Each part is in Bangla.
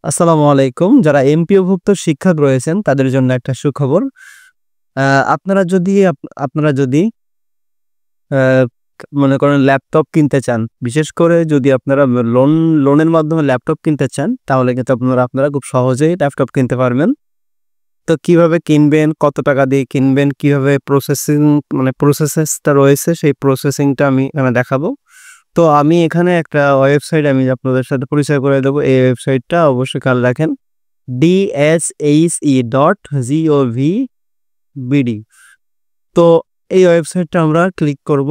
আসসালামু আলাইকুম। যারা এমপিওভুক্ত শিক্ষক রয়েছেন তাদের জন্য একটা সুখবর। আ আপনারা যদি আপনারা যদি আ মনে করেন ল্যাপটপ কিনতে চান, বিশেষ করে যদি আপনারা লোনের মাধ্যমে ল্যাপটপ কিনতে চান, তাহলে কিন্তু আপনারা খুব সহজেই ল্যাপটপ কিনতে পারবেন। তো কিভাবে কিনবেন, কত টাকা দিয়ে কিনবেন, কিভাবে প্রসেসেসটা রয়েছে সেই প্রসেসিংটা আমি এখানে দেখাবো। তো আমি এখানে একটা ওয়েবসাইট আমি আপনাদের সাথে পরিচয় করে দেবো। এই ওয়েবসাইটটা অবশ্যই খেয়াল রাখেন। DSHE.gov.bd। তো এই ওয়েবসাইটটা আমরা ক্লিক করব।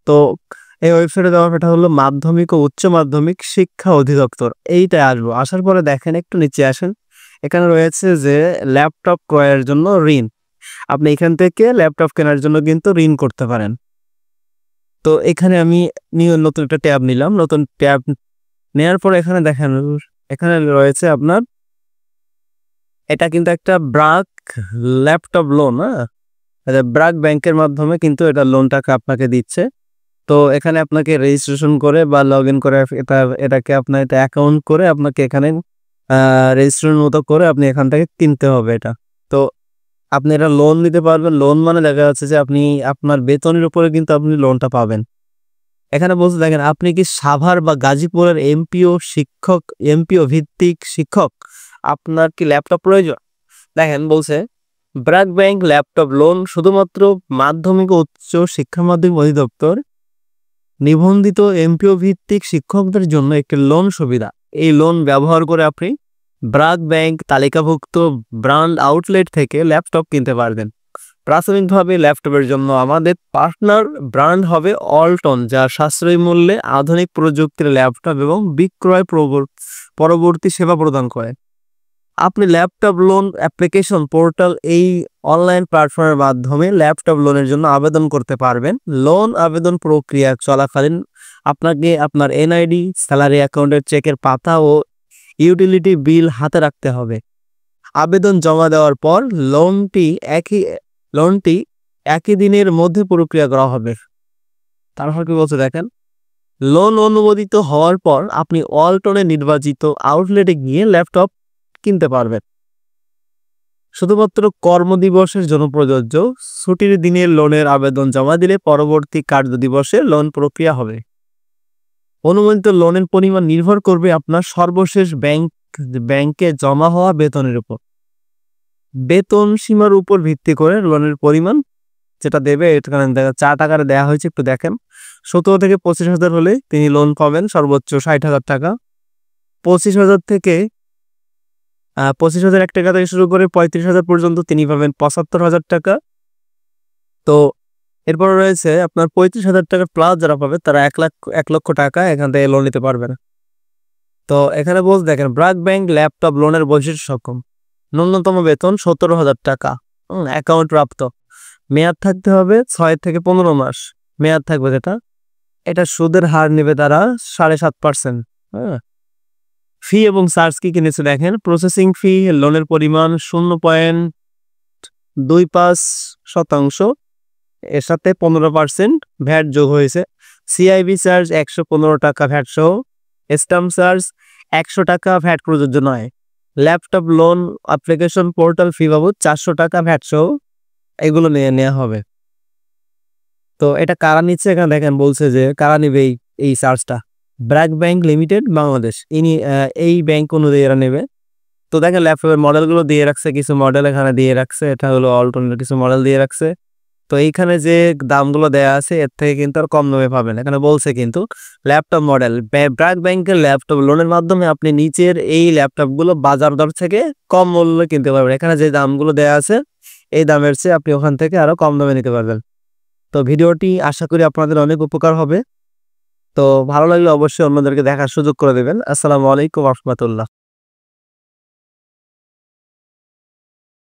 তো এই ওয়েবসাইটে এটা হলো মাধ্যমিক ও উচ্চ মাধ্যমিক শিক্ষা অধিদপ্তর। এইটায় আসবো। আসার পরে দেখেন একটু নিচে আসেন। এখানে রয়েছে যে ল্যাপটপ ক্রয়ের জন্য ঋণ। আপনি এখান থেকে ল্যাপটপ কেনার জন্য কিন্তু ঋণ করতে পারেন। তো এখানে আমি নতুন একটা ট্যাব নিলাম। নতুন ট্যাব নেওয়ার পরে এখানে দেখেন এখানে রয়েছে আপনার এটা কিন্তু একটা ব্র্যাক ল্যাপটপ লোন, হ্যাঁ? ব্র্যাক ব্যাংকের মাধ্যমে কিন্তু এটা লোনটাকে আপনাকে দিচ্ছে। তো এখানে আপনাকে রেজিস্ট্রেশন করে বা লগইন করে এটাকে আপনার এটা অ্যাকাউন্ট করে আপনাকে এখানে রেজিস্ট্রেশন মতো করে আপনি এখান থেকে কিনতে হবে এটা। তো আপনি এটা লোন নিতে পারবেন। লোন মানে দেখা যাচ্ছে যে আপনি আপনার বেতনের উপরে কিন্তু আপনি লোনটা পাবেন। এখানে বলতে দেখেন আপনি কি সাভার বা গাজীপুরের এমপিও ভিত্তিক শিক্ষক? আপনার কি ল্যাপটপ প্রয়োজন? দেখেন বলছে ব্র্যাক ব্যাংক ল্যাপটপ লোন শুধুমাত্র মাধ্যমিক ও উচ্চ শিক্ষা মাধ্যমিক অধিদপ্তর নিবন্ধিত এমপিও ভিত্তিক শিক্ষকদের জন্য একটি লোন সুবিধা। এই লোন ব্যবহার করে আপনি ব্র্যাক ব্যাংক তালিকাভুক্ত ব্র্যান্ড আউটলেট থেকে ল্যাপটপ কিনতে পারবেন। প্রাথমিকভাবে ল্যাপটপের জন্য আমাদের পার্টনার ব্র্যান্ড হবে অল্টন, যা সাশ্রয়ী মূল্যে আধুনিক প্রযুক্তির ল্যাপটপ এবং বিক্রয় পরবর্তী সেবা প্রদান করে। আপনি ল্যাপটপ লোন অ্যাপ্লিকেশন পোর্টাল এই অনলাইন প্ল্যাটফর্মের মাধ্যমে ল্যাপটপ লোনের জন্য আবেদন করতে পারবেন। লোন আবেদন প্রক্রিয়া চলাকালীন আপনাকে আপনার এনআইডি, স্যালারি অ্যাকাউন্টের চেকের পাতা ও ইউটিলিটি বিল হাতে রাখতে হবে। আবেদন জমা দেওয়ার পর লোনটি একই দিনের মধ্যে প্রক্রিয়া করা হবে। তারপর কি বলছে দেখেন, লোন অনুমোদিত হওয়ার পর আপনি ওয়ালটনে নির্বাচিত আউটলেটে গিয়ে ল্যাপটপ কিনতে পারবেন। শুধুমাত্র কর্মদিবসের জন্য প্রযোজ্য। ছুটির দিনে লোনের আবেদন জমা দিলে পরবর্তী কার্যদিবসে লোন প্রক্রিয়া হবে। অনুমোদিত লোনের পরিমাণ নির্ভর করবে আপনার সর্বশেষ ব্যাংকে জমা হওয়া বেতনের উপর। বেতন সীমার উপর ভিত্তি করে লোনের পরিমাণ যেটা দেবে এখানে চার্ট আকারে দেওয়া হয়েছে, একটু দেখেন। 17 থেকে 25,000 হলে তিনি লোন পাবেন সর্বোচ্চ 60,000 টাকা। 25,000 থেকে 25,001 টাকা থেকে শুরু করে 35,000 পর্যন্ত তিনি পাবেন 75,000 টাকা। তো এরপর রয়েছে আপনার 35,000 টাকা প্লাস যারা পাবে তারা 1 লক্ষ টাকা এখান থেকে লোন নিতে পারবে না। তো এখানে বলতে দেখেন ব্র্যাক ব্যাংক ল্যাপটপ লোনের বৈশিষ্ট্য সক্ষম। ন্যূনতম বেতন 17,000 টাকা, অ্যাকাউন্ট প্রাপ্ত। মেয়াদ থাকতে হবে 6 থেকে 15 মাস মেয়াদ থাকবে যেটা। এটা সুদের হার নেবে তারা 7.5%। হ্যাঁ, ফি এবং চার্জ কি কিনেছে দেখেন। প্রসেসিং ফি লোনের পরিমাণ 0.25%, এর সাথে 15% ভ্যাট যোগ হয়েছে। সিআইবি চার্জ 115 টাকা ভ্যাট সহ। স্ট্যাম্প চার্জ 100 টাকা ভ্যাট প্রযোজ্য নয়। ল্যাপটপ লোন অ্যাপ্লিকেশন পোর্টাল ফি বাবদ 400 টাকা ভ্যাট সহ এগুলো নিয়ে নেওয়া হবে। তো এটা কারা নিচ্ছে এখানে দেখেন বলছে যে কারা নেবে এই চার্জটা। ব্র্যাক ব্যাংক লিমিটেড বাংলাদেশ, এই ব্যাংক অনুযায়ী এরা নেবে। তো দেখেন ল্যাপটপের মডেলগুলো দিয়ে রাখছে, কিছু মডেল এখানে দিয়ে রাখছে। এটা হলো অল্টনের কিছু মডেল দিয়ে রাখছে। তো এইখানে যে দামগুলো দেওয়া আছে এর থেকে কিন্তু আর কম দামে পাবেন। এখানে বলছে কিন্তু ল্যাপটপ মডেল ব্র্যাক ব্যাংকের ল্যাপটপ লোনের মাধ্যমে আপনি নিচের এই ল্যাপটপগুলো বাজার দর থেকে কম মূল্যে কিনতে পারবেন। এখানে যে দামগুলো দেওয়া আছে এই দামের চেয়ে আপনি ওখান থেকে আরো কম দামে নিতে পারবেন। তো ভিডিওটি আশা করি আপনাদের অনেক উপকার হবে। তো ভালো লাগলে অবশ্যই অন্যদেরকে দেখার সুযোগ করে দেবেন। আসসালামু আলাইকুম ওয়া রাহমাতুল্লাহ।